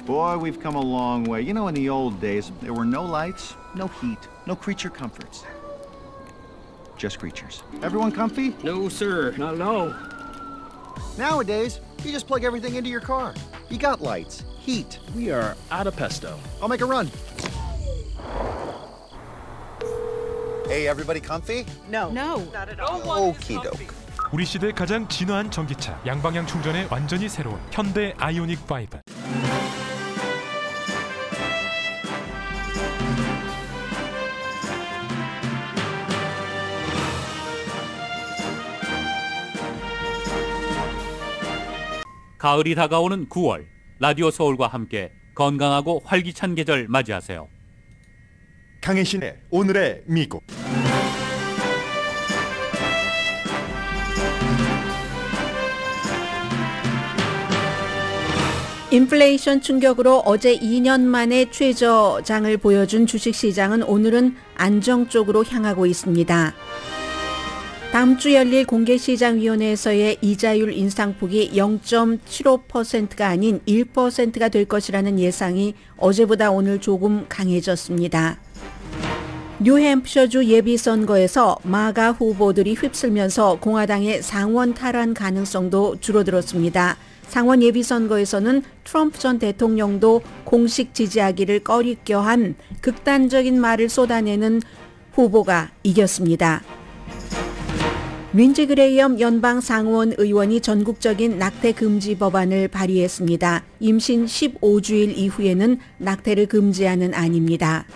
Boy, we've come a long way. You know, in the old days, there were no lights, no heat, no creature comforts. Just creatures. Everyone comfy? No, sir. Not at all. Nowadays, you just plug everything into your car. You got lights, heat. We are out of pesto. I'll make a run. Hey, everybody comfy? No. Not at all. Okie doke. 우리 시대 가장 진화한 전기차, 양방향 충전에 완전히 새로운 현대 아이오닉 5. 가을이 다가오는 9월, 라디오 서울과 함께 건강하고 활기찬 계절 맞이하세요. 강혜신의 오늘의 미국. 인플레이션 충격으로 어제 2년 만에 최저장을 보여준 주식시장은 오늘은 안정 쪽으로 향하고 있습니다. 다음 주 열릴 공개시장위원회에서의 이자율 인상폭이 0.75%가 아닌 1%가 될 것이라는 예상이 어제보다 오늘 조금 강해졌습니다. 뉴햄프셔주 예비선거에서 마가 후보들이 휩쓸면서 공화당의 상원 탈환 가능성도 줄어들었습니다. 상원 예비선거에서는 트럼프 전 대통령도 공식 지지하기를 꺼리껴한 극단적인 말을 쏟아내는 후보가 이겼습니다. 린지 그레이엄 연방 상원 의원이 전국적인 낙태 금지 법안을 발의했습니다. 임신 15주일 이후에는 낙태를 금지하는 안입니다.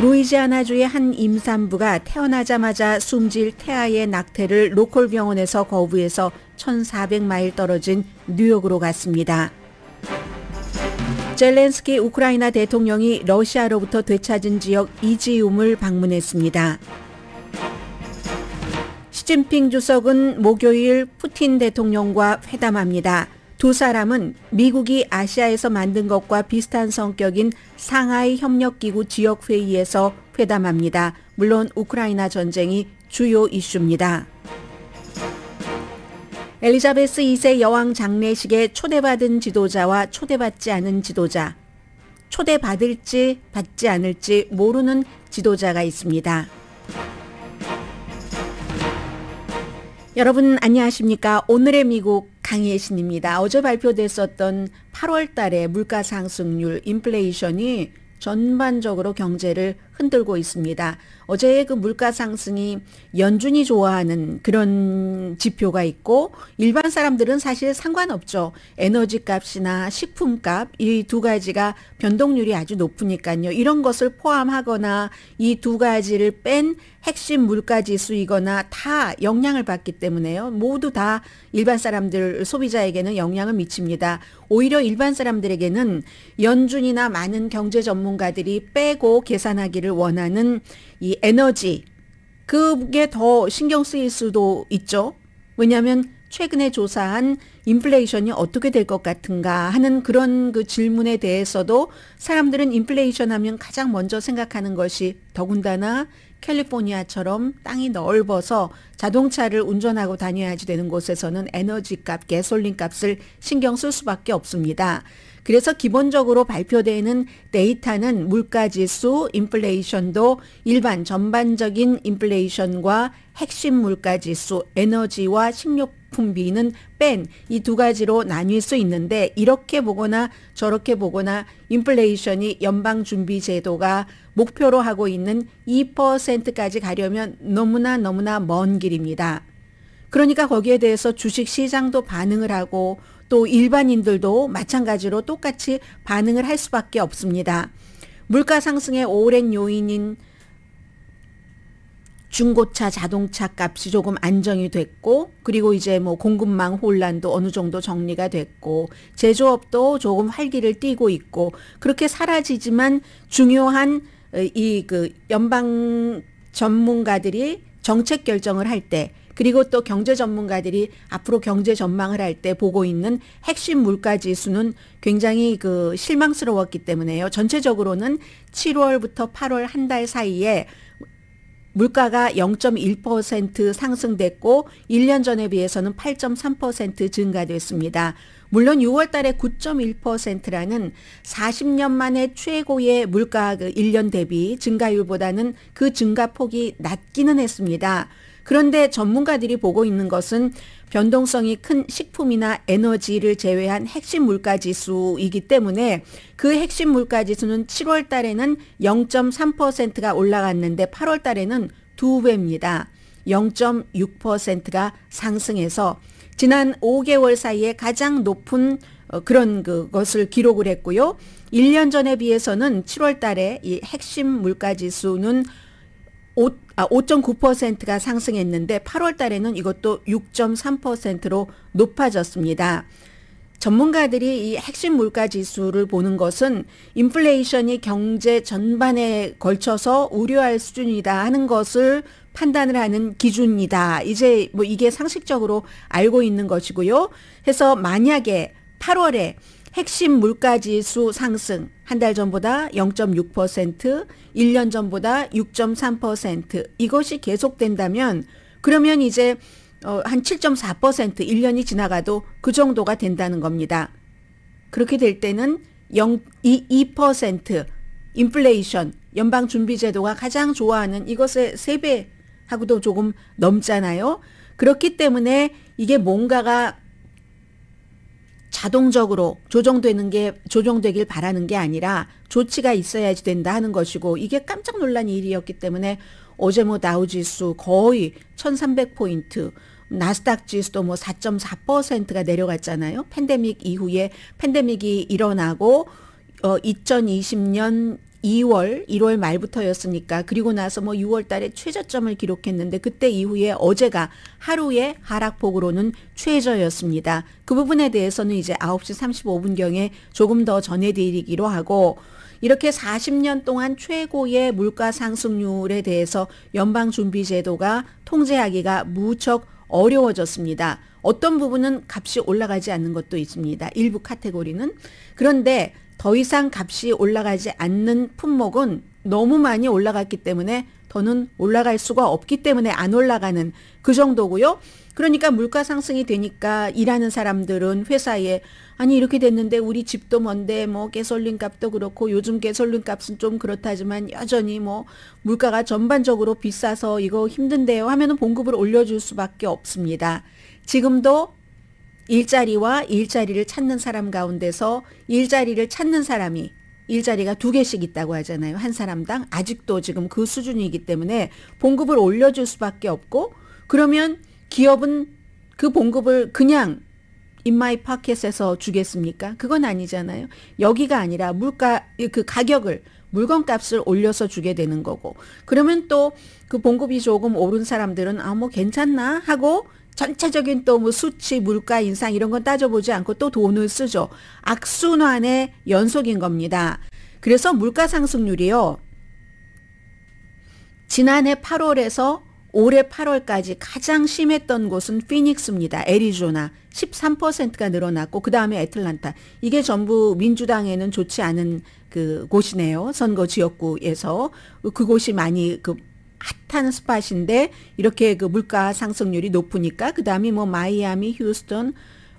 루이지아나주의 한 임산부가 태어나자마자 숨질 태아의 낙태를 로컬 병원에서 거부해서 1,400마일 떨어진 뉴욕으로 갔습니다. 젤렌스키 우크라이나 대통령이 러시아로부터 되찾은 지역 이지움을 방문했습니다. 시진핑 주석은 목요일 푸틴 대통령과 회담합니다. 두 사람은 미국이 아시아에서 만든 것과 비슷한 성격인 상하이 협력기구 지역회의에서 회담합니다. 물론 우크라이나 전쟁이 주요 이슈입니다. 엘리자베스 2세 여왕 장례식에 초대받은 지도자와 초대받지 않은 지도자, 초대받을지 받지 않을지 모르는 지도자가 있습니다. 여러분 안녕하십니까? 오늘의 미국 강혜신입니다. 어제 발표됐었던 8월 달의 물가 상승률, 인플레이션이 전반적으로 경제를 흔들고 있습니다. 어제 그 물가 상승이 연준이 좋아하는 그런 지표가 있고 일반 사람들은 사실 상관없죠. 에너지 값이나 식품 값, 이 두 가지가 변동률이 아주 높으니까요. 이런 것을 포함하거나 이 두 가지를 뺀 핵심 물가 지수이거나 다 영향을 받기 때문에요. 모두 다 일반 사람들, 소비자에게는 영향을 미칩니다. 오히려 일반 사람들에게는 연준이나 많은 경제 전문가들이 빼고 계산하기를 원하는 이 에너지, 그게 더 신경 쓰일 수도 있죠. 왜냐하면 최근에 조사한 인플레이션이 어떻게 될 것 같은가 하는 그런 그 질문에 대해서도 사람들은 인플레이션 하면 가장 먼저 생각하는 것이 더군다나 캘리포니아처럼 땅이 넓어서 자동차를 운전하고 다녀야지 되는 곳에서는 에너지 값, 가솔린 값을 신경 쓸 수밖에 없습니다. 그래서 기본적으로 발표되는 데이터는 물가지수, 인플레이션도 일반 전반적인 인플레이션과 핵심 물가지수, 에너지와 식료품비는 뺀 이 두 가지로 나뉠 수 있는데 이렇게 보거나 저렇게 보거나 인플레이션이 연방준비제도가 목표로 하고 있는 2%까지 가려면 너무나 먼 길입니다. 그러니까 거기에 대해서 주식시장도 반응을 하고 또 일반인들도 마찬가지로 똑같이 반응을 할 수밖에 없습니다. 물가 상승의 오랜 요인인 중고차 자동차 값이 조금 안정이 됐고 그리고 이제 뭐 공급망 혼란도 어느 정도 정리가 됐고 제조업도 조금 활기를 띠고 있고 그렇게 사라지지만 중요한 이 그 연방 전문가들이 정책 결정을 할 때 그리고 또 경제 전문가들이 앞으로 경제 전망을 할 때 보고 있는 핵심 물가 지수는 굉장히 그 실망스러웠기 때문에요. 전체적으로는 7월부터 8월 한 달 사이에 물가가 0.1% 상승됐고 1년 전에 비해서는 8.3% 증가됐습니다. 물론 6월 달에 9.1%라는 40년 만에 최고의 물가 1년 대비 증가율보다는 그 증가폭이 낮기는 했습니다. 그런데 전문가들이 보고 있는 것은 변동성이 큰 식품이나 에너지를 제외한 핵심 물가지수이기 때문에 그 핵심 물가지수는 7월 달에는 0.3%가 올라갔는데 8월 달에는 2배입니다. 0.6%가 상승해서 지난 5개월 사이에 가장 높은 그런 것을 기록을 했고요. 1년 전에 비해서는 7월 달에 이 핵심 물가지수는 5.9%가 상승했는데 8월 달에는 이것도 6.3%로 높아졌습니다. 전문가들이 이 핵심 물가 지수를 보는 것은 인플레이션이 경제 전반에 걸쳐서 우려할 수준이다 하는 것을 판단을 하는 기준이다. 이제 뭐 이게 상식적으로 알고 있는 것이고요. 해서 만약에 8월에 핵심 물가지수 상승 한 달 전보다 0.6%, 1년 전보다 6.3% 이것이 계속된다면 그러면 이제 한 7.4% 1년이 지나가도 그 정도가 된다는 겁니다. 그렇게 될 때는 2% 인플레이션 연방준비제도가 가장 좋아하는 이것의 3배하고도 조금 넘잖아요. 그렇기 때문에 이게 뭔가가 자동적으로 조정되길 바라는 게 아니라 조치가 있어야지 된다 하는 것이고 이게 깜짝 놀란 일이었기 때문에 어제 뭐 다우지수 거의 1300포인트 나스닥 지수도 뭐 4.4%가 내려갔잖아요. 팬데믹 이후에 팬데믹이 일어나고 2020년 2월, 1월 말부터였으니까 그리고 나서 뭐 6월 달에 최저점을 기록했는데 그때 이후에 어제가 하루의 하락폭으로는 최저였습니다. 그 부분에 대해서는 이제 9시 35분경에 조금 더 전해드리기로 하고 이렇게 40년 동안 최고의 물가 상승률에 대해서 연방준비제도가 통제하기가 무척 어려워졌습니다. 어떤 부분은 값이 올라가지 않는 것도 있습니다. 일부 카테고리는. 그런데 더 이상 값이 올라가지 않는 품목은 너무 많이 올라갔기 때문에 더는 올라갈 수가 없기 때문에 안 올라가는 그 정도고요. 그러니까 물가 상승이 되니까 일하는 사람들은 회사에 아니 이렇게 됐는데 우리 집도 먼데 뭐 가솔린 값도 그렇고 요즘 가솔린 값은 좀 그렇다지만 여전히 뭐 물가가 전반적으로 비싸서 이거 힘든데요 하면은 봉급을 올려줄 수밖에 없습니다. 지금도 일자리와 일자리를 찾는 사람 가운데서 일자리를 찾는 사람이 일자리가 2개씩 있다고 하잖아요. 한 사람당 아직도 지금 그 수준이기 때문에 봉급을 올려줄 수밖에 없고 그러면 기업은 그 봉급을 그냥 인마이 파켓에서 주겠습니까? 그건 아니잖아요. 여기가 아니라 물가 그 가격을 물건값을 올려서 주게 되는 거고 그러면 또 그 봉급이 조금 오른 사람들은 아 뭐 괜찮나 하고 전체적인 또 뭐 수치, 물가 인상 이런 건 따져보지 않고 또 돈을 쓰죠. 악순환의 연속인 겁니다. 그래서 물가 상승률이요. 지난해 8월에서 올해 8월까지 가장 심했던 곳은 피닉스입니다. 애리조나 13%가 늘어났고 그 다음에 애틀란타. 이게 전부 민주당에는 좋지 않은 그 곳이네요. 선거 지역구에서 그곳이 많이 그 핫한 스팟인데 이렇게 그 물가 상승률이 높으니까 그 다음에 뭐 마이애미, 휴스턴,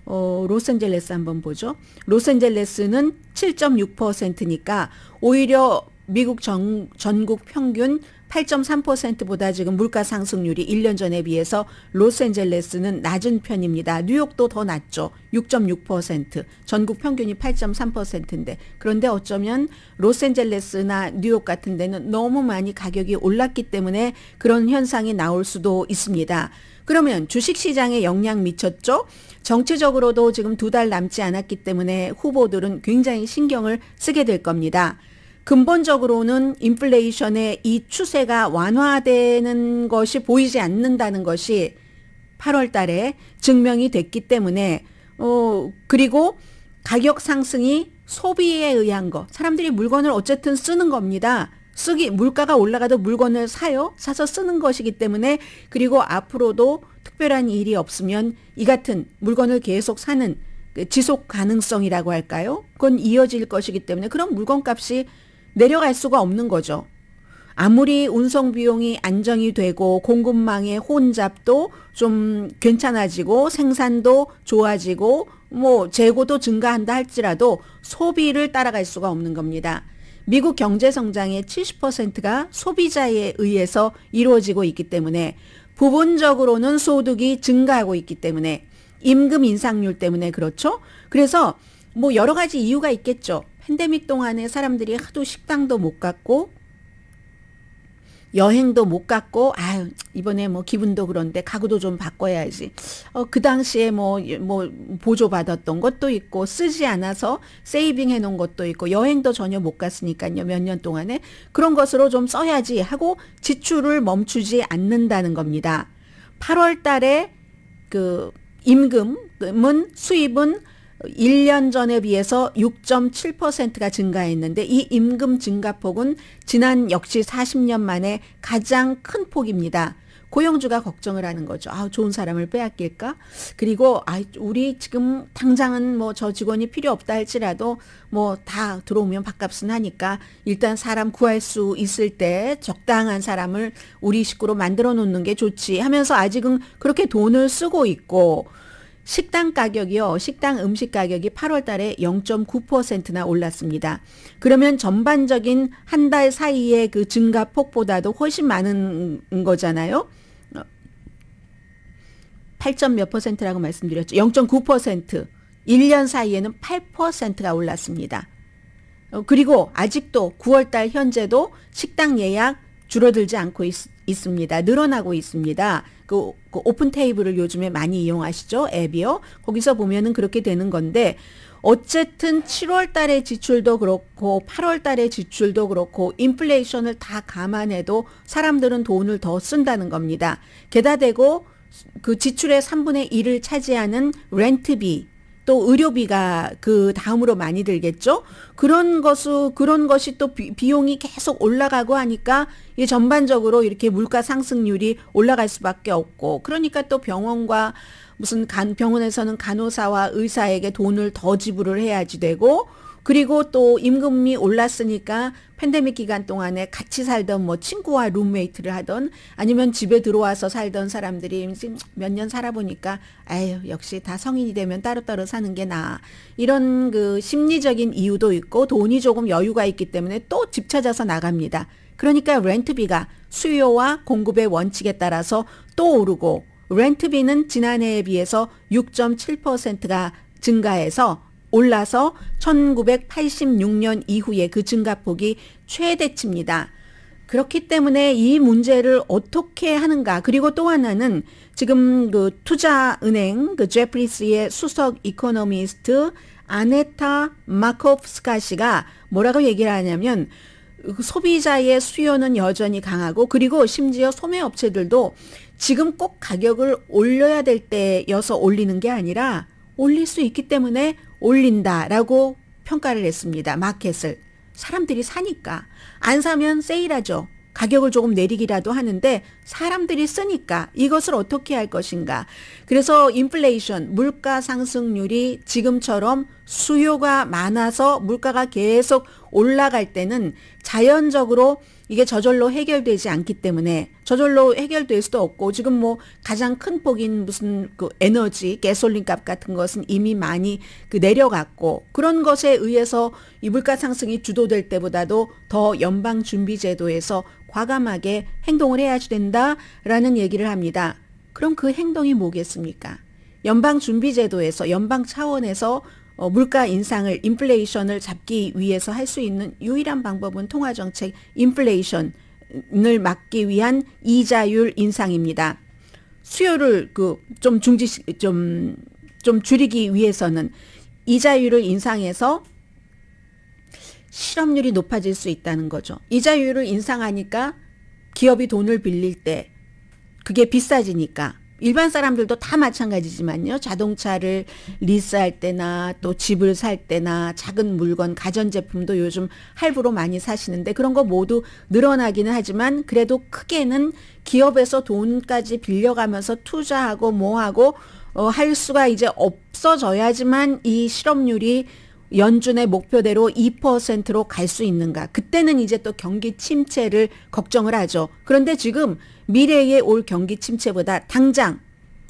로스앤젤레스 한번 보죠. 로스앤젤레스는 7.6%니까 오히려 미국 전국 평균 8.3%보다 지금 물가 상승률이 1년 전에 비해서 로스앤젤레스는 낮은 편입니다. 뉴욕도 더 낮죠. 6.6%. 전국 평균이 8.3%인데 그런데 어쩌면 로스앤젤레스나 뉴욕 같은 데는 너무 많이 가격이 올랐기 때문에 그런 현상이 나올 수도 있습니다. 그러면 주식시장에 영향 미쳤죠? 정치적으로도 지금 2달 남지 않았기 때문에 후보들은 굉장히 신경을 쓰게 될 겁니다. 근본적으로는 인플레이션의 이 추세가 완화되는 것이 보이지 않는다는 것이 8월 달에 증명이 됐기 때문에 그리고 가격 상승이 소비에 의한 거 사람들이 물건을 어쨌든 쓰는 겁니다. 물가가 올라가도 물건을 사서 쓰는 것이기 때문에 그리고 앞으로도 특별한 일이 없으면 이 같은 물건을 계속 사는 지속 가능성이라고 할까요? 그건 이어질 것이기 때문에 그럼 물건값이 내려갈 수가 없는 거죠. 아무리 운송 비용이 안정이 되고 공급망의 혼잡도 좀 괜찮아지고 생산도 좋아지고 뭐 재고도 증가한다 할지라도 소비를 따라갈 수가 없는 겁니다. 미국 경제 성장의 70%가 소비자에 의해서 이루어지고 있기 때문에 부분적으로는 소득이 증가하고 있기 때문에 임금 인상률 때문에 그렇죠. 그래서 뭐 여러 가지 이유가 있겠죠. 팬데믹 동안에 사람들이 하도 식당도 못 갔고 여행도 못 갔고 아유 이번에 뭐 기분도 그런데 가구도 좀 바꿔야지. 그 당시에 뭐 보조 받았던 것도 있고 쓰지 않아서 세이빙 해놓은 것도 있고 여행도 전혀 못 갔으니까요. 몇 년 동안에 그런 것으로 좀 써야지 하고 지출을 멈추지 않는다는 겁니다. 8월 달에 그 임금은 수입은 1년 전에 비해서 6.7%가 증가했는데 이 임금 증가폭은 지난 역시 40년 만에 가장 큰 폭입니다. 고용주가 걱정을 하는 거죠. 좋은 사람을 빼앗길까? 그리고 우리 지금 당장은 뭐 저 직원이 필요 없다 할지라도 뭐 다 들어오면 밥값은 하니까 일단 사람 구할 수 있을 때 적당한 사람을 우리 식구로 만들어 놓는 게 좋지 하면서 아직은 그렇게 돈을 쓰고 있고 식당 가격이요. 식당 음식 가격이 8월 달에 0.9%나 올랐습니다. 그러면 전반적인 한 달 사이의 그 증가폭보다도 훨씬 많은 거잖아요. 8점 몇 %라고 말씀드렸죠. 0.9%. 1년 사이에는 8%가 올랐습니다. 그리고 아직도 9월 달 현재도 식당 예약 줄어들지 않고 있습니다. 늘어나고 있습니다. 그 오픈 테이블을 요즘에 많이 이용하시죠? 앱이요. 거기서 보면은 그렇게 되는 건데 어쨌든 7월 달의 지출도 그렇고 8월 달의 지출도 그렇고 인플레이션을 다 감안해도 사람들은 돈을 더 쓴다는 겁니다. 게다 대고 그 지출의 3분의 1을 차지하는 렌트비 또 의료비가 그 다음으로 많이 들겠죠. 그런 것이 또 비용이 계속 올라가고 하니까 이 전반적으로 이렇게 물가 상승률이 올라갈 수밖에 없고 그러니까 또 병원과 무슨 병원에서는 간호사와 의사에게 돈을 더 지불을 해야지 되고 그리고 또 임금이 올랐으니까 팬데믹 기간 동안에 같이 살던 뭐 친구와 룸메이트를 하던 아니면 집에 들어와서 살던 사람들이 몇 년 살아보니까 아유 역시 다 성인이 되면 따로따로 사는 게 나아. 이런 그 심리적인 이유도 있고 돈이 조금 여유가 있기 때문에 또 집 찾아서 나갑니다. 그러니까 렌트비가 수요와 공급의 원칙에 따라서 또 오르고 렌트비는 지난해에 비해서 6.7%가 증가해서 올라서 1986년 이후에 그 증가폭이 최대치입니다. 그렇기 때문에 이 문제를 어떻게 하는가. 그리고 또 하나는 지금 그 투자은행 그 제프리스의 수석 이코노미스트 아네타 마코프스카 씨가 뭐라고 얘기를 하냐면 소비자의 수요는 여전히 강하고 그리고 심지어 소매업체들도 지금 꼭 가격을 올려야 될 때여서 올리는 게 아니라 올릴 수 있기 때문에 올린다라고 평가를 했습니다. 마켓을. 사람들이 사니까. 안 사면 세일하죠. 가격을 조금 내리기라도 하는데 사람들이 쓰니까 이것을 어떻게 할 것인가. 그래서 인플레이션, 물가 상승률이 지금처럼 수요가 많아서 물가가 계속 올라갈 때는 자연적으로 이게 저절로 해결되지 않기 때문에 저절로 해결될 수도 없고 지금 뭐 가장 큰 폭인 무슨 그 에너지, 가솔린 값 같은 것은 이미 많이 그 내려갔고 그런 것에 의해서 이 물가 상승이 주도될 때보다도 더 연방준비제도에서 과감하게 행동을 해야 된다라는 얘기를 합니다. 그럼 그 행동이 뭐겠습니까? 연방준비제도에서 연방 차원에서 물가 인상을 인플레이션을 잡기 위해서 할 수 있는 유일한 방법은 통화정책 인플레이션을 막기 위한 이자율 인상입니다. 수요를 좀 줄이기 위해서는 이자율을 인상해서 실업률이 높아질 수 있다는 거죠. 이자율을 인상하니까 기업이 돈을 빌릴 때 그게 비싸지니까 일반 사람들도 다 마찬가지지만요. 자동차를 리스할 때나 또 집을 살 때나 작은 물건, 가전제품도 요즘 할부로 많이 사시는데 그런 거 모두 늘어나기는 하지만 그래도 크게는 기업에서 돈까지 빌려가면서 투자하고 뭐하고 할 수가 이제 없어져야지만 이 실업률이 연준의 목표대로 2%로 갈 수 있는가? 그때는 이제 또 경기 침체를 걱정을 하죠. 그런데 지금 미래에 올 경기 침체보다 당장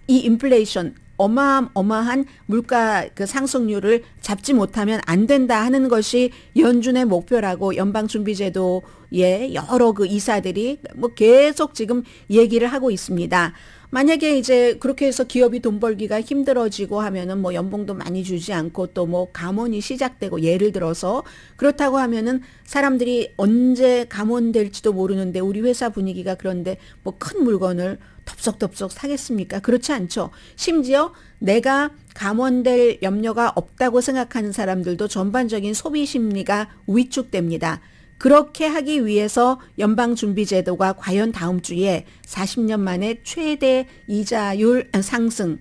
이 인플레이션 어마어마한 물가 그 상승률을 잡지 못하면 안 된다 하는 것이 연준의 목표라고 연방준비제도의 여러 그 이사들이 뭐 계속 지금 얘기를 하고 있습니다. 만약에 이제 그렇게 해서 기업이 돈 벌기가 힘들어지고 하면은 뭐 연봉도 많이 주지 않고 또 뭐 감원이 시작되고 예를 들어서 그렇다고 하면은 사람들이 언제 감원될지도 모르는데 우리 회사 분위기가 그런데 뭐 큰 물건을 덥석덥석 사겠습니까? 그렇지 않죠. 심지어 내가 감원될 염려가 없다고 생각하는 사람들도 전반적인 소비 심리가 위축됩니다. 그렇게 하기 위해서 연방준비제도가 과연 다음 주에 40년 만에 최대 이자율 상승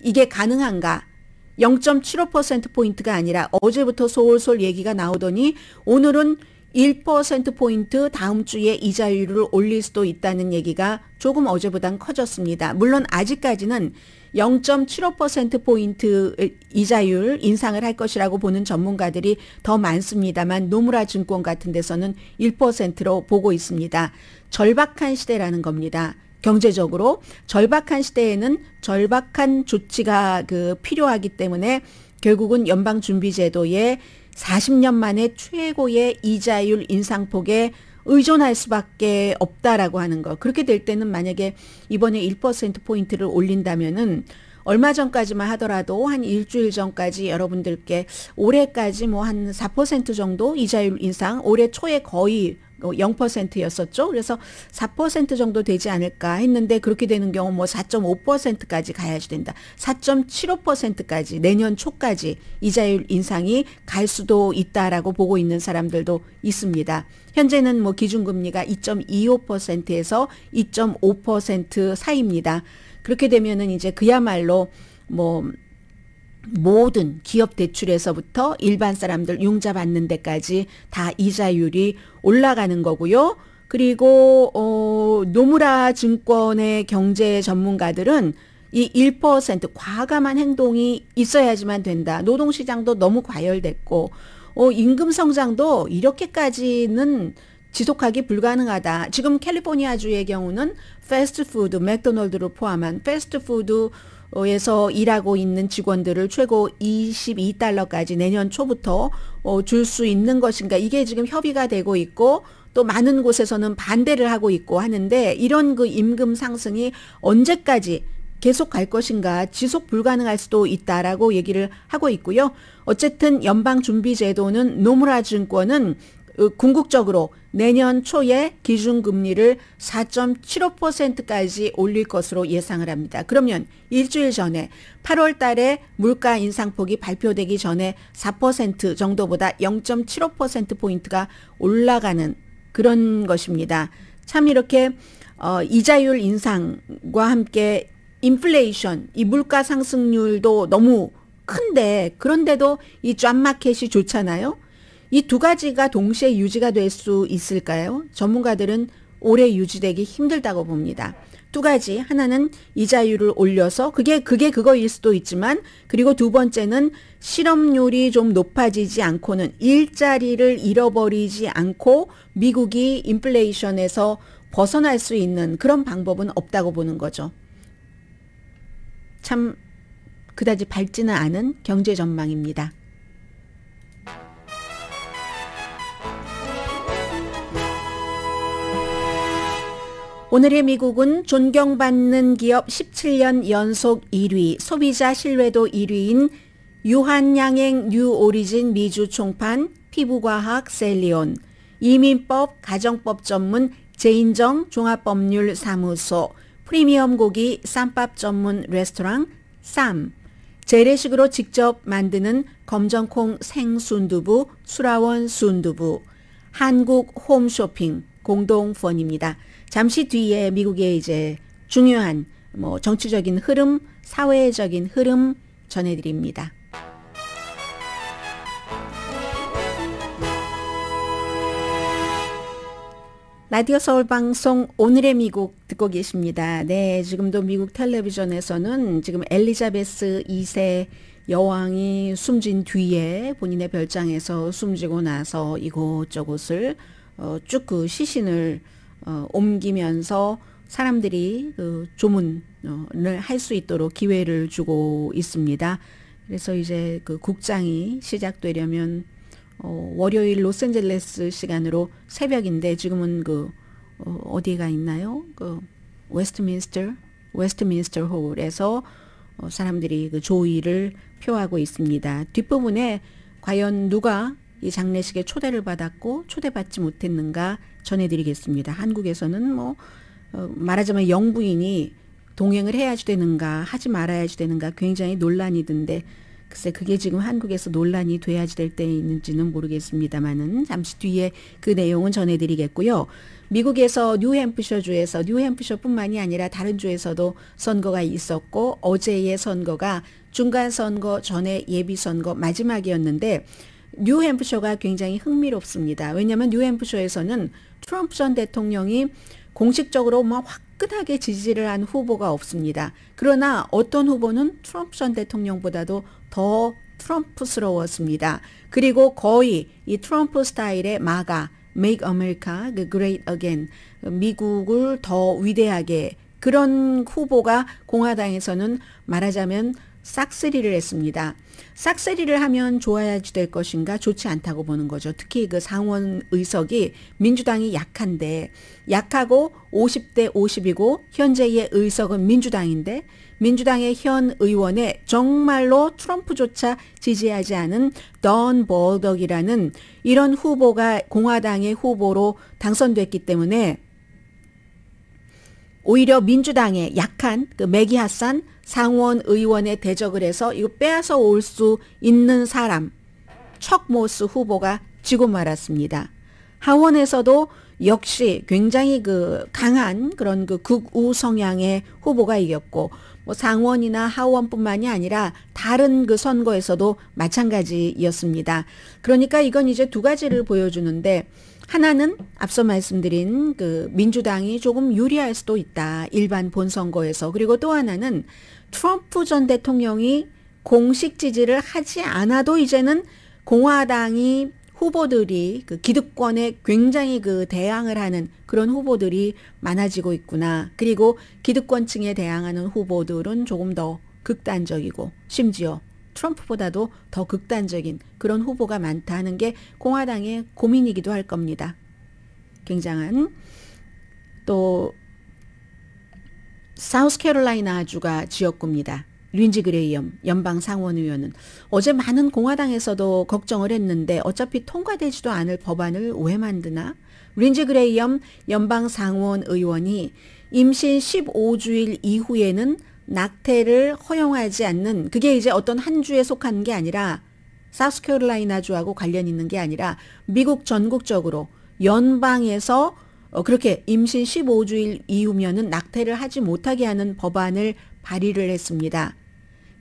이게 가능한가? 0.75%포인트가 아니라 어제부터 솔솔 얘기가 나오더니 오늘은 1%포인트 다음 주에 이자율을 올릴 수도 있다는 얘기가 조금 어제보단 커졌습니다. 물론 아직까지는 0.75%포인트 이자율 인상을 할 것이라고 보는 전문가들이 더 많습니다만 노무라 증권 같은 데서는 1%로 보고 있습니다. 절박한 시대라는 겁니다. 경제적으로 절박한 시대에는 절박한 조치가 필요하기 때문에 결국은 연방준비제도의 40년 만에 최고의 이자율 인상폭에 의존할 수밖에 없다라고 하는 거. 그렇게 될 때는 만약에 이번에 1%포인트를 올린다면은 얼마 전까지만 하더라도 한 일주일 전까지 여러분들께 올해까지 뭐 한 4% 정도 이자율 인상, 올해 초에 거의 0%였었죠. 그래서 4% 정도 되지 않을까 했는데 그렇게 되는 경우 뭐 4.5%까지 가야지 된다. 4.75%까지 내년 초까지 이자율 인상이 갈 수도 있다라고 보고 있는 사람들도 있습니다. 현재는 뭐 기준금리가 2.25%에서 2.5% 사이입니다. 그렇게 되면은 이제 그야말로 뭐 모든 기업 대출에서부터 일반 사람들 융자 받는 데까지 다 이자율이 올라가는 거고요. 그리고 노무라 증권의 경제 전문가들은 이 1% 과감한 행동이 있어야지만 된다. 노동시장도 너무 과열됐고 임금 성장도 이렇게까지는 지속하기 불가능하다. 지금 캘리포니아주의 경우는 패스트푸드, 맥도널드를 포함한 패스트푸드에서 일하고 있는 직원들을 최고 $22까지 내년 초부터 줄 수 있는 것인가. 이게 지금 협의가 되고 있고 또 많은 곳에서는 반대를 하고 있고 하는데 이런 그 임금 상승이 언제까지 계속 갈 것인가 지속 불가능할 수도 있다라고 얘기를 하고 있고요. 어쨌든 연방준비제도는 노무라 증권은 궁극적으로 내년 초에 기준금리를 4.75%까지 올릴 것으로 예상을 합니다. 그러면 일주일 전에 8월 달에 물가 인상폭이 발표되기 전에 4% 정도보다 0.75%포인트가 올라가는 그런 것입니다. 참 이렇게 이자율 인상과 함께 인플레이션, 이 물가 상승률도 너무 큰데 그런데도 이 쫌마켓이 좋잖아요. 이 두 가지가 동시에 유지가 될 수 있을까요? 전문가들은 오래 유지되기 힘들다고 봅니다. 두 가지, 하나는 이자율을 올려서 그게 그거일 수도 있지만 그리고 두 번째는 실업률이 좀 높아지지 않고는 일자리를 잃어버리지 않고 미국이 인플레이션에서 벗어날 수 있는 그런 방법은 없다고 보는 거죠. 참 그다지 밝지는 않은 경제 전망입니다. 오늘의 미국은 존경받는 기업 17년 연속 1위, 소비자 신뢰도 1위인 유한양행 뉴오리진 미주 총판 피부과학 셀리온, 이민법 가정법 전문 제인정 종합법률 사무소, 프리미엄 고기 쌈밥 전문 레스토랑 쌈, 재래식으로 직접 만드는 검정콩 생순두부 수라원 순두부, 한국 홈쇼핑 공동펀입니다. 잠시 뒤에 미국의 이제 중요한 뭐 정치적인 흐름, 사회적인 흐름 전해드립니다. 라디오 서울 방송 오늘의 미국 듣고 계십니다. 네, 지금도 미국 텔레비전에서는 지금 엘리자베스 2세 여왕이 숨진 뒤에 본인의 별장에서 숨지고 나서 이곳저곳을 쭉 그 시신을 옮기면서 사람들이 그 조문을 할 수 있도록 기회를 주고 있습니다. 그래서 이제 그 국장이 시작되려면 월요일 로스앤젤레스 시간으로 새벽인데 지금은 그 어디가 있나요? 그 웨스트민스터 홀에서 사람들이 그 조의를 표하고 있습니다. 뒷부분에 과연 누가 이 장례식에 초대를 받았고 초대받지 못했는가 전해드리겠습니다. 한국에서는 뭐 말하자면 영부인이 동행을 해야지 되는가 하지 말아야지 되는가 굉장히 논란이던데 글쎄 그게 지금 한국에서 논란이 돼야지 될 때 있는지는 모르겠습니다만은 잠시 뒤에 그 내용은 전해드리겠고요. 미국에서 뉴햄프셔주에서 뉴햄프셔뿐만이 아니라 다른 주에서도 선거가 있었고 어제의 선거가 중간선거 전에 예비선거 마지막이었는데 뉴햄프셔가 굉장히 흥미롭습니다. 왜냐하면 뉴햄프셔에서는 트럼프 전 대통령이 공식적으로 뭐 화끈하게 지지를 한 후보가 없습니다. 그러나 어떤 후보는 트럼프 전 대통령보다도 더 트럼프스러웠습니다. 그리고 거의 이 트럼프 스타일의 마가, Make America Great Again, 미국을 더 위대하게 그런 후보가 공화당에서는 말하자면 싹쓸이를 했습니다. 싹쓸이를 하면 좋아야지 될 것인가 좋지 않다고 보는 거죠. 특히 그 상원 의석이 민주당이 약한데 약하고 50대 50이고 현재의 의석은 민주당인데 민주당의 현 의원에 정말로 트럼프조차 지지하지 않은 던 볼덕이라는 이런 후보가 공화당의 후보로 당선됐기 때문에 오히려 민주당의 약한 그 매기 하산 상원 의원에 대적을 해서 이거 빼앗아 올 수 있는 사람 척 모스 후보가 지고 말았습니다. 하원에서도 역시 굉장히 그 강한 그런 그 극우 성향의 후보가 이겼고 뭐 상원이나 하원뿐만이 아니라 다른 그 선거에서도 마찬가지였습니다. 그러니까 이건 이제 두 가지를 보여주는데 하나는 앞서 말씀드린 그 민주당이 조금 유리할 수도 있다. 일반 본선거에서. 그리고 또 하나는 트럼프 전 대통령이 공식 지지를 하지 않아도 이제는 공화당이 후보들이 그 기득권에 굉장히 그 대항을 하는 그런 후보들이 많아지고 있구나. 그리고 기득권층에 대항하는 후보들은 조금 더 극단적이고 심지어 트럼프보다도 더 극단적인 그런 후보가 많다는 게 공화당의 고민이기도 할 겁니다. 굉장한 또 사우스캐롤라이나주가 지역구입니다. 린지 그레이엄 연방 상원의원은 어제 많은 공화당에서도 걱정을 했는데 어차피 통과되지도 않을 법안을 왜 만드나? 린지 그레이엄 연방 상원의원이 임신 15주일 이후에는 낙태를 허용하지 않는 그게 이제 어떤 한 주에 속하는 게 아니라 사우스캐롤라이나주하고 관련 있는 게 아니라 미국 전국적으로 연방에서 그렇게 임신 15주일 이후면은 낙태를 하지 못하게 하는 법안을 발의를 했습니다.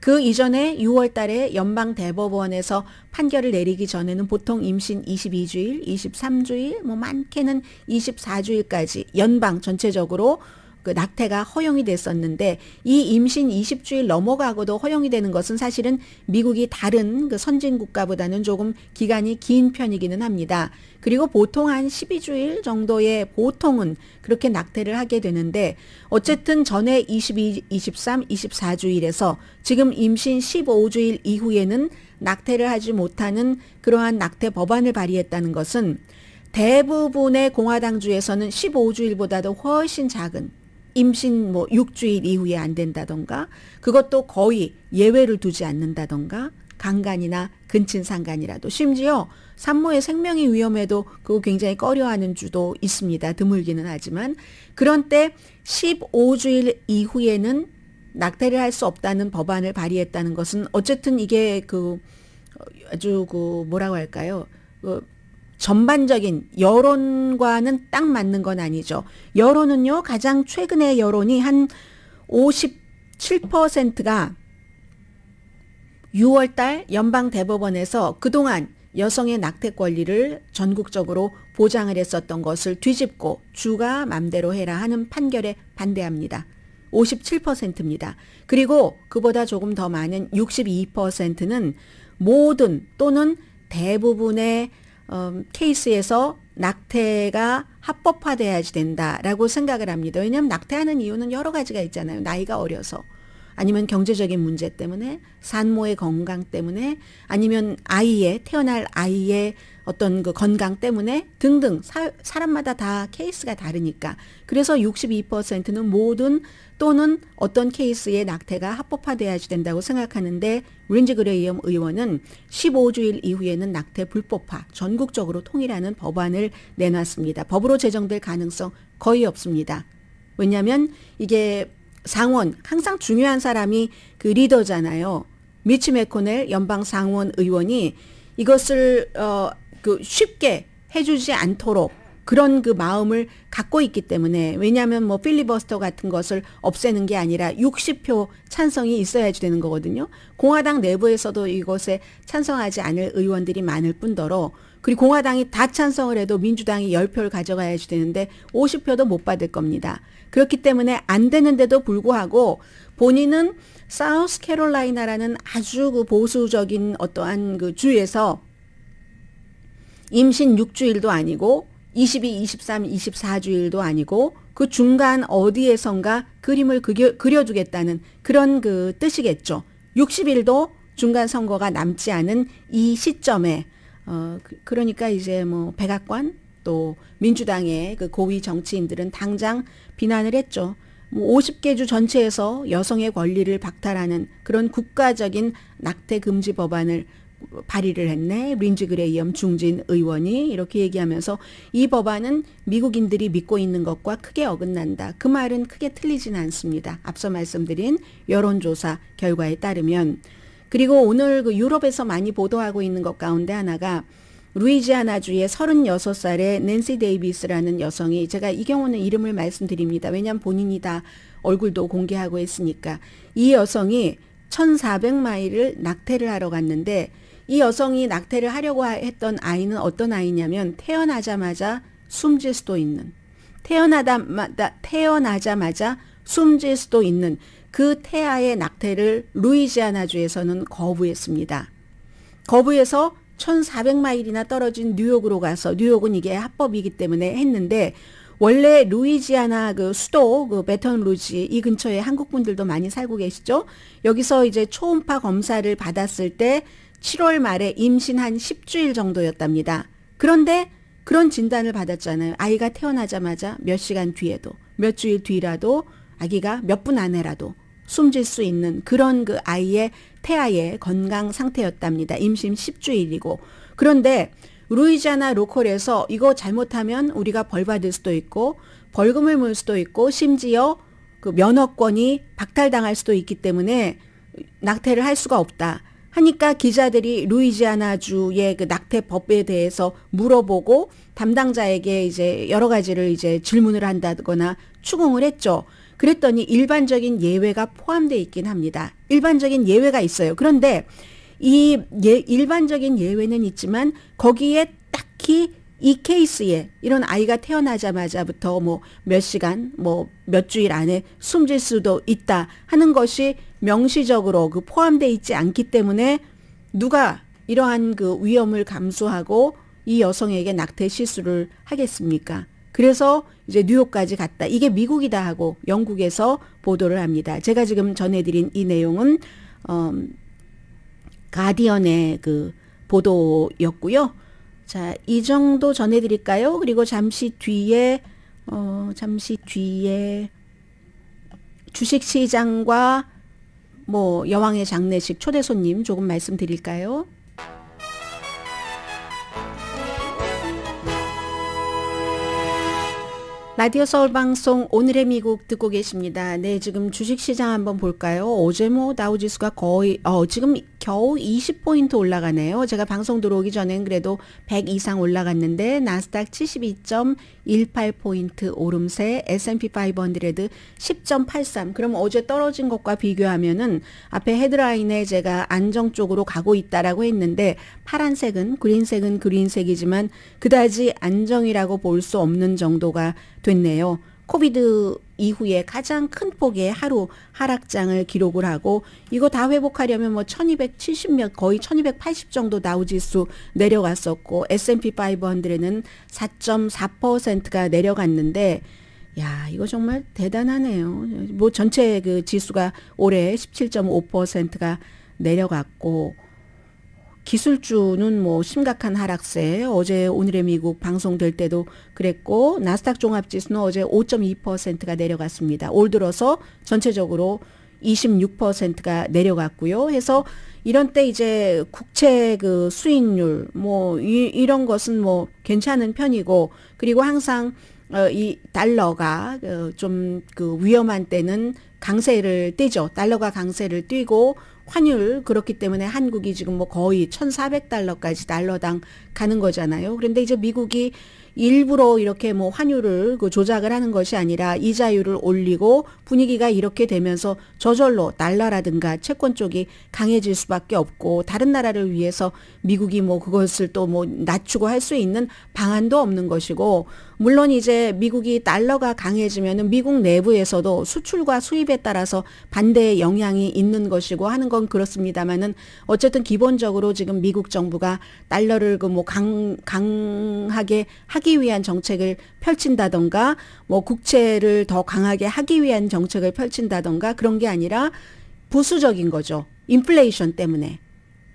그 이전에 6월 달에 연방 대법원에서 판결을 내리기 전에는 보통 임신 22주일, 23주일, 뭐 많게는 24주일까지 연방 전체적으로 그 낙태가 허용이 됐었는데 이 임신 20주일 넘어가고도 허용이 되는 것은 사실은 미국이 다른 그 선진 국가보다는 조금 기간이 긴 편이기는 합니다. 그리고 보통 한 12주일 정도의 보통은 그렇게 낙태를 하게 되는데 어쨌든 전에 22, 23, 24주일에서 지금 임신 15주일 이후에는 낙태를 하지 못하는 그러한 낙태 법안을 발의했다는 것은 대부분의 공화당주에서는 15주일보다도 훨씬 작은 임신 뭐 6주일 이후에 안 된다던가 그것도 거의 예외를 두지 않는다던가 강간이나 근친상간이라도 심지어 산모의 생명이 위험해도 그거 굉장히 꺼려하는 주도 있습니다. 드물기는 하지만 그런 때 15주일 이후에는 낙태를 할 수 없다는 법안을 발의했다는 것은 어쨌든 이게 그 아주 그 뭐라고 할까요? 전반적인 여론과는 딱 맞는 건 아니죠. 여론은요, 가장 최근의 여론이 한 57%가 6월달 연방 대법원에서 그동안 여성의 낙태 권리를 전국적으로 보장을 했었던 것을 뒤집고 주가 맘대로 해라 하는 판결에 반대합니다. 57%입니다. 그리고 그보다 조금 더 많은 62%는 모든 또는 대부분의 케이스에서 낙태가 합법화돼야지 된다라고 생각을 합니다. 왜냐하면 낙태하는 이유는 여러 가지가 있잖아요. 나이가 어려서, 아니면 경제적인 문제 때문에, 산모의 건강 때문에, 아니면 태어날 아이의 어떤 그 건강 때문에 등등 사람마다 다 케이스가 다르니까. 그래서 62%는 모든 또는 어떤 케이스의 낙태가 합법화돼야지 된다고 생각하는데, 린지 그레이엄 의원은 15주일 이후에는 낙태 불법화, 전국적으로 통일하는 법안을 내놨습니다. 법으로 제정될 가능성 거의 없습니다. 왜냐하면 이게 상원, 항상 중요한 사람이 그 리더잖아요. 미치 매코넬 연방 상원 의원이 이것을 쉽게 해주지 않도록 그런 그 마음을 갖고 있기 때문에, 왜냐하면 뭐 필리버스터 같은 것을 없애는 게 아니라 60표 찬성이 있어야지 되는 거거든요. 공화당 내부에서도 이것에 찬성하지 않을 의원들이 많을 뿐더러, 그리고 공화당이 다 찬성을 해도 민주당이 10표를 가져가야지 되는데 50표도 못 받을 겁니다. 그렇기 때문에 안 되는데도 불구하고 본인은 사우스캐롤라이나라는 아주 그 보수적인 어떠한 그 주에서 임신 6주일도 아니고 22, 23, 24주일도 아니고 그 중간 어디에선가 그림을 그려주겠다는 그런 그 뜻이겠죠. 60일도 중간 선거가 남지 않은 이 시점에 그러니까 이제 뭐 백악관 또 민주당의 그 고위 정치인들은 당장 비난을 했죠. 뭐 50개 주 전체에서 여성의 권리를 박탈하는 그런 국가적인 낙태 금지 법안을 발의를 했네. 린지 그레이엄 중진 의원이 이렇게 얘기하면서 이 법안은 미국인들이 믿고 있는 것과 크게 어긋난다. 그 말은 크게 틀리진 않습니다. 앞서 말씀드린 여론조사 결과에 따르면. 그리고 오늘 그 유럽에서 많이 보도하고 있는 것 가운데 하나가 루이지아나주의 36살의 낸시 데이비스라는 여성이, 제가 이 경우는 이름을 말씀드립니다. 왜냐하면 본인이 다 얼굴도 공개하고 있으니까. 이 여성이 1400마일을 낙태를 하러 갔는데, 이 여성이 낙태를 하려고 했던 아이는 어떤 아이냐면 태어나자마자 숨질 수도 있는, 태어나자마자 숨질 수도 있는 그 태아의 낙태를 루이지아나주에서는 거부했습니다. 거부해서 1400마일이나 떨어진 뉴욕으로 가서, 뉴욕은 이게 합법이기 때문에 했는데, 원래 루이지아나 그 수도 그 베턴루지 이 근처에 한국 분들도 많이 살고 계시죠. 여기서 이제 초음파 검사를 받았을 때 7월 말에 임신 한 10주일 정도였답니다. 그런데 그런 진단을 받았잖아요. 아이가 태어나자마자 몇 시간 뒤에도, 몇 주일 뒤라도, 아기가 몇 분 안에라도 숨질 수 있는 그런 그 아이의 태아의 건강 상태였답니다. 임신 10주일이고. 그런데 루이지아나 로컬에서 이거 잘못하면 우리가 벌 받을 수도 있고 벌금을 물 수도 있고 심지어 그 면허권이 박탈당할 수도 있기 때문에 낙태를 할 수가 없다 하니까, 기자들이 루이지아나주의 그 낙태법에 대해서 물어보고 담당자에게 이제 여러 가지를 이제 질문을 한다거나 추궁을 했죠. 그랬더니 일반적인 예외가 포함되어 있긴 합니다. 일반적인 예외가 있어요. 그런데 이 일반적인 예외는 있지만 거기에 딱히 이 케이스에 이런 아이가 태어나자마자부터 뭐 몇 시간, 뭐 몇 주일 안에 숨질 수도 있다 하는 것이 명시적으로 그 포함되어 있지 않기 때문에 누가 이러한 그 위험을 감수하고 이 여성에게 낙태 시술을 하겠습니까? 그래서 이제 뉴욕까지 갔다. 이게 미국이다 하고 영국에서 보도를 합니다. 제가 지금 전해드린 이 내용은 가디언의 그 보도였고요. 자, 이 정도 전해드릴까요? 그리고 잠시 뒤에 주식시장과 뭐 여왕의 장례식 초대 손님 조금 말씀드릴까요? 라디오 서울 방송 오늘의 미국 듣고 계십니다. 네, 지금 주식시장 한번 볼까요? 어제 뭐 다우지수가 거의 지금 겨우 20포인트 올라가네요. 제가 방송 들어오기 전엔 그래도 100 이상 올라갔는데 나스닥 72.18포인트 오름세, S&P 500 10.83. 그럼 어제 떨어진 것과 비교하면은 앞에 헤드라인에 제가 안정 쪽으로 가고 있다라고 했는데 파란색은 그린색이지만 그다지 안정이라고 볼 수 없는 정도가 됐네요. 코비드 이후에 가장 큰 폭의 하루 하락장을 기록을 하고 이거 다 회복하려면 뭐 1270몇 거의 1280 정도 다우지수 내려갔었고 S&P 500는 4.4%가 내려갔는데 야, 이거 정말 대단하네요. 뭐 전체 그 지수가 올해 17.5%가 내려갔고 기술주는 뭐 심각한 하락세. 어제 오늘의 미국 방송될 때도 그랬고 나스닥 종합지수는 어제 5.2%가 내려갔습니다. 올 들어서 전체적으로 26%가 내려갔고요. 해서 이런 때 이제 국채 그 수익률 뭐 이런 것은 뭐 괜찮은 편이고 그리고 항상 이 달러가 좀 그 위험한 때는 강세를 띄죠. 달러가 강세를 띄고 환율 그렇기 때문에 한국이 지금 뭐 거의 1,400달러까지 달러당 가는 거잖아요. 그런데 이제 미국이 일부러 이렇게 뭐 환율을 그 조작을 하는 것이 아니라 이자율을 올리고 분위기가 이렇게 되면서 저절로 달러라든가 채권 쪽이 강해질 수밖에 없고 다른 나라를 위해서 미국이 뭐 그것을 또 뭐 낮추고 할 수 있는 방안도 없는 것이고 물론 이제 미국이 달러가 강해지면은 미국 내부에서도 수출과 수입에 따라서 반대의 영향이 있는 것이고 하는 건 그렇습니다만은 어쨌든 기본적으로 지금 미국 정부가 달러를 그 뭐 강하게 하기 위한 정책을 펼친다던가 뭐 국채를 더 강하게 하기 위한 정책을 펼친다던가 그런 게 아니라 부수적인 거죠. 인플레이션 때문에.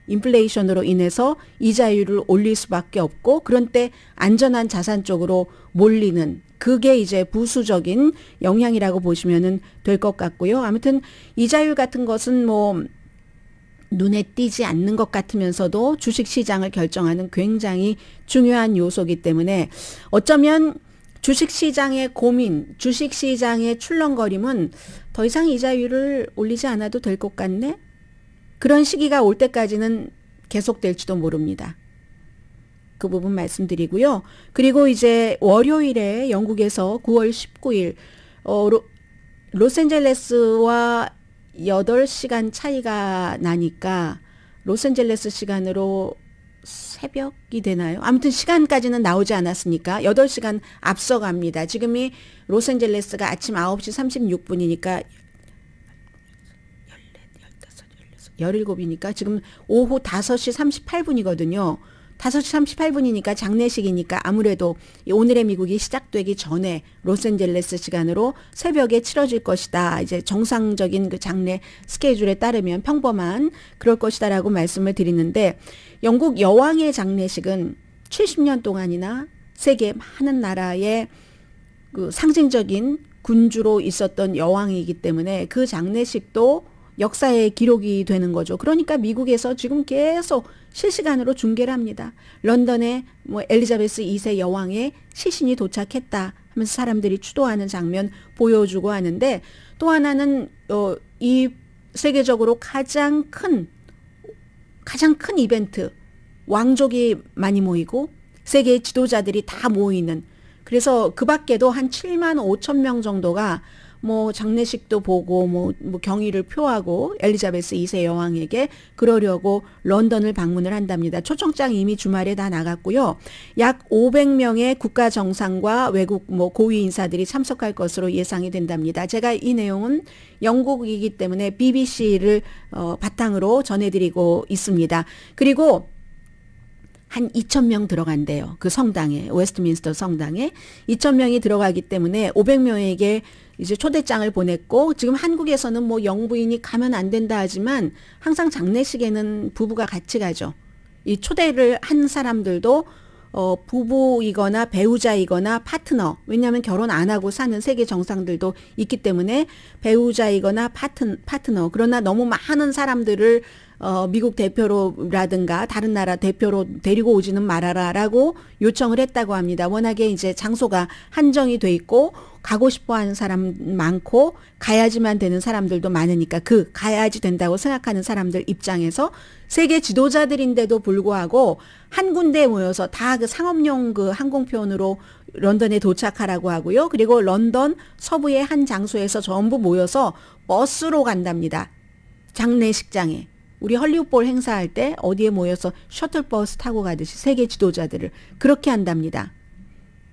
인플레이션으로 인해서 이자율을 올릴 수밖에 없고 그런 때 안전한 자산 쪽으로 몰리는 그게 이제 부수적인 영향이라고 보시면 될 것 같고요. 아무튼 이자율 같은 것은 뭐 눈에 띄지 않는 것 같으면서도 주식시장을 결정하는 굉장히 중요한 요소이기 때문에 어쩌면 주식시장의 고민, 주식시장의 출렁거림은 더 이상 이자율을 올리지 않아도 될 것 같네? 그런 시기가 올 때까지는 계속될지도 모릅니다. 그 부분 말씀드리고요. 그리고 이제 월요일에 영국에서 9월 19일 로스앤젤레스와 8시간 차이가 나니까 로스앤젤레스 시간으로 새벽이 되나요? 아무튼 시간까지는 나오지 않았으니까 8시간 앞서갑니다. 지금이 로스앤젤레스가 아침 9시 36분이니까 17이니까 지금 오후 5시 38분이거든요. 5시 38분이니까 장례식이니까 아무래도 오늘의 미국이 시작되기 전에 로스앤젤레스 시간으로 새벽에 치러질 것이다. 이제 정상적인 그 장례 스케줄에 따르면 평범한 그럴 것이다라고 말씀을 드리는데 영국 여왕의 장례식은 70년 동안이나 세계 많은 나라의 그 상징적인 군주로 있었던 여왕이기 때문에 그 장례식도 역사의 기록이 되는 거죠. 그러니까 미국에서 지금 계속 실시간으로 중계를 합니다. 런던에 뭐 엘리자베스 2세 여왕의 시신이 도착했다 하면서 사람들이 추도하는 장면 보여주고 하는데 또 하나는 이 세계적으로 가장 큰 이벤트 왕족이 많이 모이고 세계 지도자들이 다 모이는 그래서 그 밖에도 한 7만 5천 명 정도가 뭐 장례식도 보고 뭐 경의를 표하고 엘리자베스 2세 여왕에게 그러려고 런던을 방문을 한답니다. 초청장 이미 주말에 다 나갔고요. 약 500명의 국가 정상과 외국 뭐 고위 인사들이 참석할 것으로 예상이 된답니다. 제가 이 내용은 영국이기 때문에 BBC를 바탕으로 전해드리고 있습니다. 그리고 한 2,000명 들어간대요. 그 성당에, 웨스트민스터 성당에 2,000명이 들어가기 때문에 500명에게 이제 초대장을 보냈고 지금 한국에서는 뭐 영부인이 가면 안 된다 하지만 항상 장례식에는 부부가 같이 가죠. 이 초대를 한 사람들도 부부이거나 배우자이거나 파트너, 왜냐하면 결혼 안 하고 사는 세계 정상들도 있기 때문에 배우자이거나 파트너, 그러나 너무 많은 사람들을 미국 대표로라든가 다른 나라 대표로 데리고 오지는 말아라라고 요청을 했다고 합니다. 워낙에 이제 장소가 한정이 돼 있고 가고 싶어 하는 사람 많고 가야지만 되는 사람들도 많으니까 그 가야지 된다고 생각하는 사람들 입장에서 세계 지도자들인데도 불구하고 한 군데에 모여서 다 그 상업용 그 항공편으로 런던에 도착하라고 하고요. 그리고 런던 서부의 한 장소에서 전부 모여서 버스로 간답니다. 장례식장에. 우리 헐리우드볼 행사할 때 어디에 모여서 셔틀버스 타고 가듯이 세계 지도자들을 그렇게 한답니다.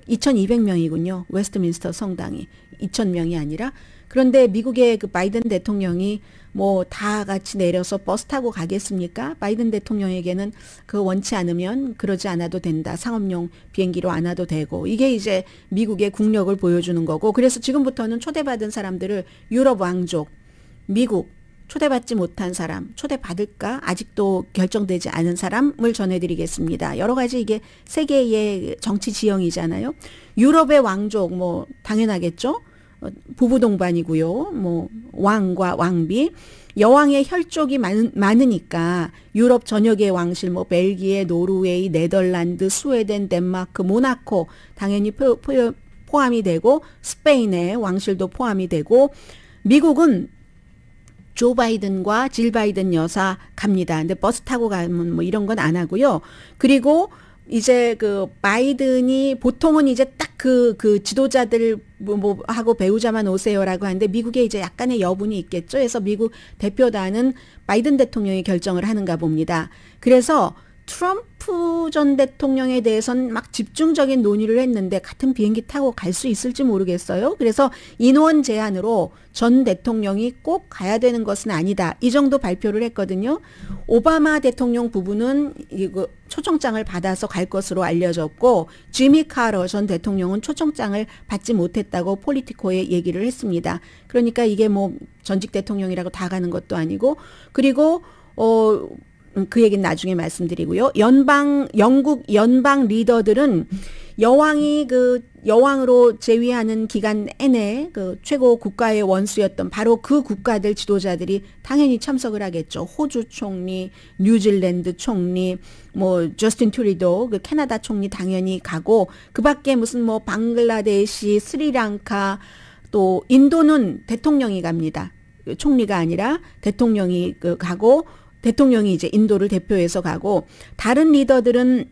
2200명이군요. 웨스트민스터 성당이 2000명이 아니라. 그런데 미국의 그 바이든 대통령이 뭐 다 같이 내려서 버스 타고 가겠습니까? 바이든 대통령에게는 그 원치 않으면 그러지 않아도 된다. 상업용 비행기로 안 와도 되고. 이게 이제 미국의 국력을 보여주는 거고. 그래서 지금부터는 초대받은 사람들을 유럽 왕족, 미국, 초대받지 못한 사람, 초대받을까? 아직도 결정되지 않은 사람을 전해드리겠습니다. 여러 가지 이게 세계의 정치 지형이잖아요. 유럽의 왕족, 뭐 당연하겠죠? 부부 동반이고요. 뭐 왕과 왕비, 여왕의 혈족이 많으니까 유럽 전역의 왕실, 뭐 벨기에, 노르웨이, 네덜란드, 스웨덴, 덴마크, 모나코 당연히 포함이 되고, 스페인의 왕실도 포함이 되고, 미국은 조 바이든과 질 바이든 여사 갑니다. 근데 버스 타고 가면 뭐 이런 건 안 하고요. 그리고 이제 그 바이든이 보통은 이제 딱 그 지도자들 뭐 하고 배우자만 오세요라고 하는데, 미국에 이제 약간의 여분이 있겠죠. 그래서 미국 대표단은 바이든 대통령이 결정을 하는가 봅니다. 그래서 트럼프 전 대통령에 대해서는 막 집중적인 논의를 했는데 같은 비행기 타고 갈 수 있을지 모르겠어요. 그래서 인원 제한으로 전 대통령이 꼭 가야 되는 것은 아니다. 이 정도 발표를 했거든요. 오바마 대통령 부부는 이거 초청장을 받아서 갈 것으로 알려졌고, 지미 카터 전 대통령은 초청장을 받지 못했다고 폴리티코에 얘기를 했습니다. 그러니까 이게 뭐 전직 대통령이라고 다 가는 것도 아니고, 그리고 그 얘기는 나중에 말씀드리고요. 영국 연방 리더들은 여왕이 그 여왕으로 재위하는 기간 내내 그 최고 국가의 원수였던 바로 그 국가들 지도자들이 당연히 참석을 하겠죠. 호주 총리, 뉴질랜드 총리, 뭐 저스틴 트루도 그 캐나다 총리 당연히 가고, 그 밖에 무슨 뭐 방글라데시, 스리랑카, 또 인도는 대통령이 갑니다. 총리가 아니라 대통령이 가고, 대통령이 이제 인도를 대표해서 가고, 다른 리더들은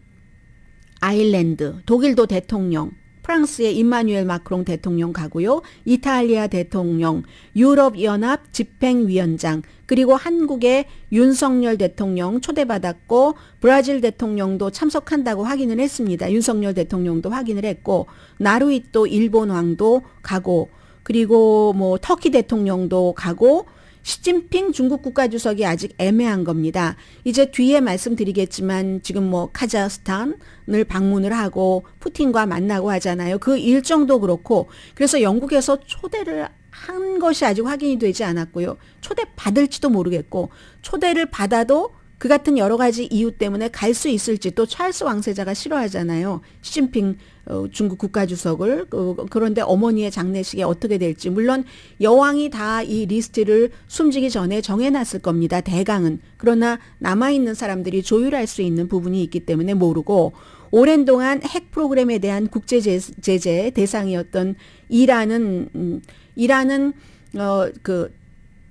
아일랜드, 독일도 대통령, 프랑스의 임마누엘 마크롱 대통령 가고요. 이탈리아 대통령, 유럽연합 집행위원장, 그리고 한국의 윤석열 대통령 초대받았고, 브라질 대통령도 참석한다고 확인을 했습니다. 윤석열 대통령도 확인을 했고, 나루히토 일본 왕도 가고, 그리고 뭐 터키 대통령도 가고, 시진핑 중국 국가주석이 아직 애매한 겁니다. 이제 뒤에 말씀드리겠지만 지금 뭐 카자흐스탄을 방문을 하고 푸틴과 만나고 하잖아요. 그 일정도 그렇고, 그래서 영국에서 초대를 한 것이 아직 확인이 되지 않았고요. 초대 받을지도 모르겠고, 초대를 받아도 그 같은 여러 가지 이유 때문에 갈 수 있을지, 또 찰스 왕세자가 싫어하잖아요. 시진핑 중국 국가주석을. 그런데 어머니의 장례식에 어떻게 될지, 물론 여왕이 다 이 리스트를 숨지기 전에 정해놨을 겁니다. 대강은. 그러나 남아있는 사람들이 조율할 수 있는 부분이 있기 때문에 모르고, 오랜 동안 핵 프로그램에 대한 국제 제재 대상이었던 이란은 그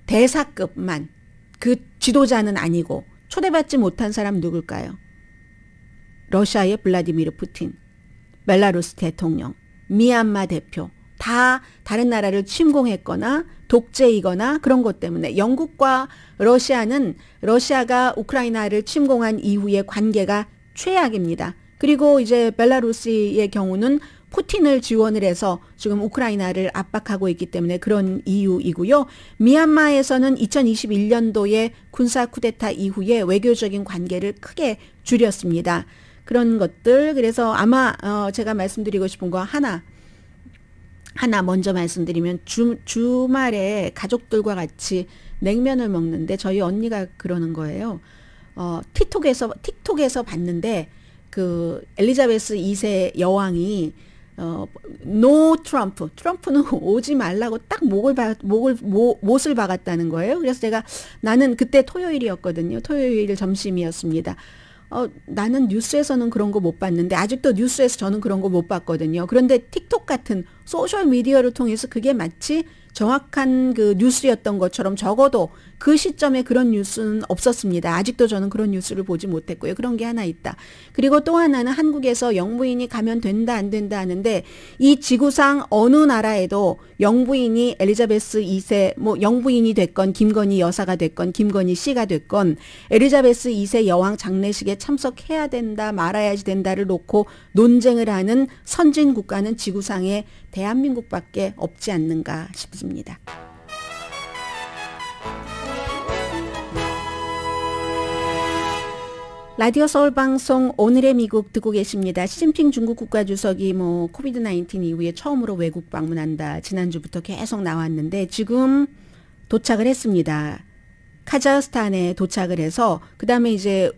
대사급만, 그 지도자는 아니고, 초대받지 못한 사람 누굴까요? 러시아의 블라디미르 푸틴, 벨라루스 대통령, 미얀마 대표, 다 다른 나라를 침공했거나 독재이거나 그런 것 때문에 영국과 러시아는, 러시아가 우크라이나를 침공한 이후의 관계가 최악입니다. 그리고 이제 벨라루스의 경우는 푸틴을 지원을 해서 지금 우크라이나를 압박하고 있기 때문에 그런 이유이고요. 미얀마에서는 2021년도에 군사 쿠데타 이후에 외교적인 관계를 크게 줄였습니다. 그런 것들. 그래서 아마 제가 말씀드리고 싶은 거 하나 먼저 말씀드리면, 주말에 가족들과 같이 냉면을 먹는데 저희 언니가 그러는 거예요. 틱톡에서 봤는데 그 엘리자베스 2세 여왕이 노 트럼프는 오지 말라고 딱 못을 박았다는 거예요. 그래서 나는 그때 토요일이었거든요. 토요일 점심이었습니다. 나는 뉴스에서는 그런 거 못 봤는데, 아직도 뉴스에서 저는 그런 거 못 봤거든요. 그런데 틱톡 같은 소셜 미디어를 통해서 그게 마치 정확한 그 뉴스였던 것처럼, 적어도 그 시점에 그런 뉴스는 없었습니다. 아직도 저는 그런 뉴스를 보지 못했고요. 그런 게 하나 있다. 그리고 또 하나는 한국에서 영부인이 가면 된다 안 된다 하는데 이 지구상 어느 나라에도 영부인이 엘리자베스 2세 뭐 영부인이 됐건 김건희 여사가 됐건 김건희 씨가 됐건 엘리자베스 2세 여왕 장례식에 참석해야 된다 말아야지 된다를 놓고 논쟁을 하는 선진 국가는 지구상에 대한민국밖에 없지 않는가 싶습니다. 라디오 서울 방송 오늘의 미국 듣고 계십니다. 시진핑 중국 국가주석이 뭐 코비드 19 이후에 처음으로 외국 방문한다. 지난주부터 계속 나왔는데 지금 도착을 했습니다. 카자흐스탄에 도착을 해서 그다음에 이제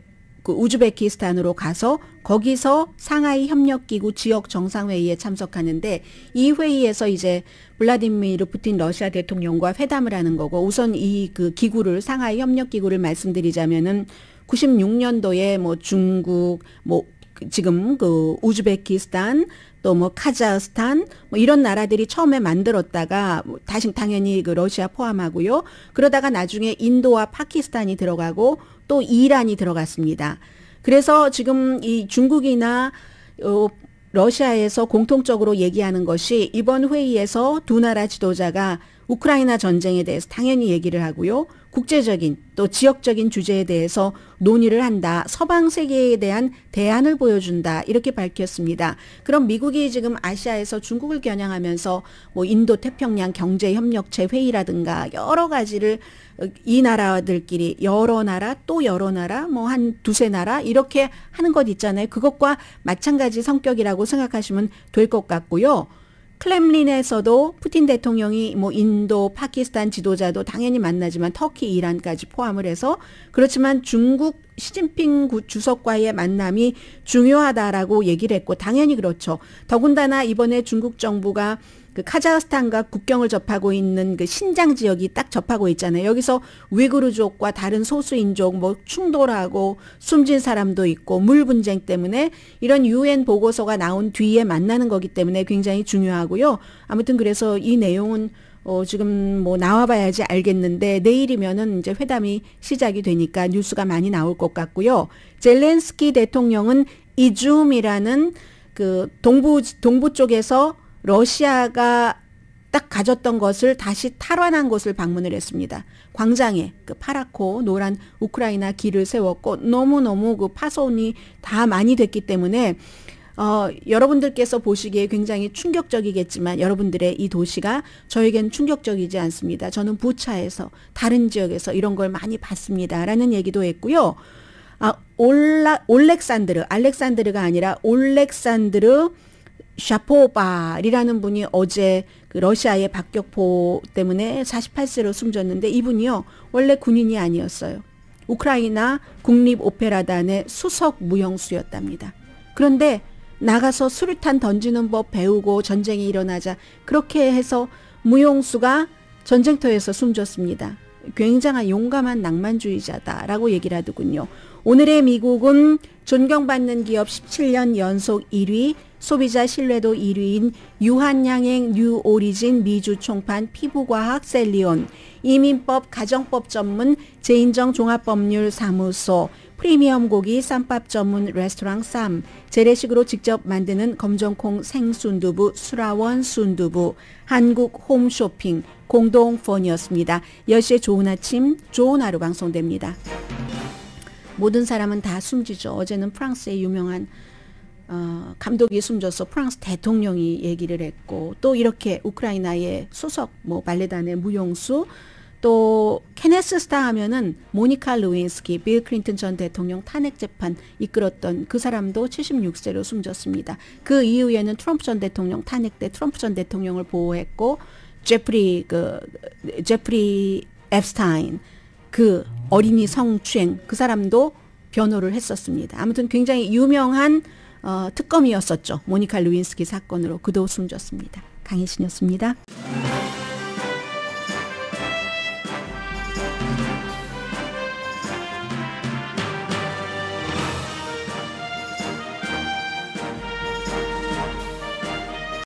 그 우즈베키스탄으로 가서 거기서 상하이 협력기구 지역 정상회의에 참석하는데 이 회의에서 이제 블라디미르 푸틴 러시아 대통령과 회담을 하는 거고 우선 이 그 기구를 상하이 협력기구를 말씀드리자면은 96년도에 뭐 중국 뭐 지금 그 우즈베키스탄 또 뭐 카자흐스탄 뭐 이런 나라들이 처음에 만들었다가 다시 당연히 그 러시아 포함하고요. 그러다가 나중에 인도와 파키스탄이 들어가고 또 이란이 들어갔습니다. 그래서 지금 이 중국이나 러시아에서 공통적으로 얘기하는 것이 이번 회의에서 두 나라 지도자가 우크라이나 전쟁에 대해서 당연히 얘기를 하고요. 국제적인 또 지역적인 주제에 대해서 논의를 한다. 서방 세계에 대한 대안을 보여준다. 이렇게 밝혔습니다. 그럼 미국이 지금 아시아에서 중국을 겨냥하면서 뭐 인도 태평양 경제협력체 회의라든가 여러 가지를 이 나라들끼리 여러 나라 또 여러 나라 뭐 한 두세 나라 이렇게 하는 것 있잖아요. 그것과 마찬가지 성격이라고 생각하시면 될 것 같고요. 클렘린에서도 푸틴 대통령이 뭐 인도, 파키스탄 지도자도 당연히 만나지만 터키, 이란까지 포함을 해서 그렇지만 중국 시진핑 주석과의 만남이 중요하다라고 얘기를 했고 당연히 그렇죠. 더군다나 이번에 중국 정부가 그 카자흐스탄과 국경을 접하고 있는 그 신장 지역이 딱 접하고 있잖아요. 여기서 위구르족과 다른 소수인족 뭐 충돌하고 숨진 사람도 있고 물 분쟁 때문에 이런 UN 보고서가 나온 뒤에 만나는 거기 때문에 굉장히 중요하고요. 아무튼 그래서 이 내용은 지금 뭐 나와봐야지 알겠는데 내일이면은 이제 회담이 시작이 되니까 뉴스가 많이 나올 것 같고요. 젤렌스키 대통령은 이줌이라는 그 동부 쪽에서 러시아가 딱 가졌던 것을 다시 탈환한 곳을 방문을 했습니다. 광장에 그 파랗고 노란 우크라이나 길을 세웠고 너무너무 그 파손이 다 많이 됐기 때문에 여러분들께서 보시기에 굉장히 충격적이겠지만 여러분들의 이 도시가 저에겐 충격적이지 않습니다. 저는 부차에서 다른 지역에서 이런 걸 많이 봤습니다. 라는 얘기도 했고요. 알렉산드르가 아니라 올렉산드르 샤포발이라는 분이 어제 그 러시아의 박격포 때문에 48세로 숨졌는데 이분이요 원래 군인이 아니었어요. 우크라이나 국립오페라단의 수석 무용수였답니다. 그런데 나가서 수류탄 던지는 법 배우고 전쟁이 일어나자 그렇게 해서 무용수가 전쟁터에서 숨졌습니다. 굉장한 용감한 낭만주의자다라고 얘기를 하더군요. 오늘의 미국은 존경받는 기업 17년 연속 1위, 소비자 신뢰도 1위인 유한양행 뉴오리진 미주 총판 피부과학 셀리온, 이민법 가정법 전문 제인정 종합법률 사무소, 프리미엄 고기 쌈밥 전문 레스토랑 쌈, 재래식으로 직접 만드는 검정콩 생순두부 수라원 순두부, 한국 홈쇼핑 공동폰이었습니다. 10시에 좋은 아침, 좋은 하루 방송됩니다. 모든 사람은 다 숨지죠. 어제는 프랑스의 유명한 감독이 숨져서 프랑스 대통령이 얘기를 했고 또 이렇게 우크라이나의 소속 뭐 발레단의 무용수 또 케네스 스타 하면은 모니카 루인스키 빌 클린턴 전 대통령 탄핵 재판 이끌었던 그 사람도 76세로 숨졌습니다. 그 이후에는 트럼프 전 대통령 탄핵 때 트럼프 전 대통령을 보호했고 제프리 앱스타인 그 어린이 성추행 그 사람도 변호를 했었습니다. 아무튼 굉장히 유명한 특검이었었죠. 모니카 루인스키 사건으로 그도 숨졌습니다. 강혜신이었습니다.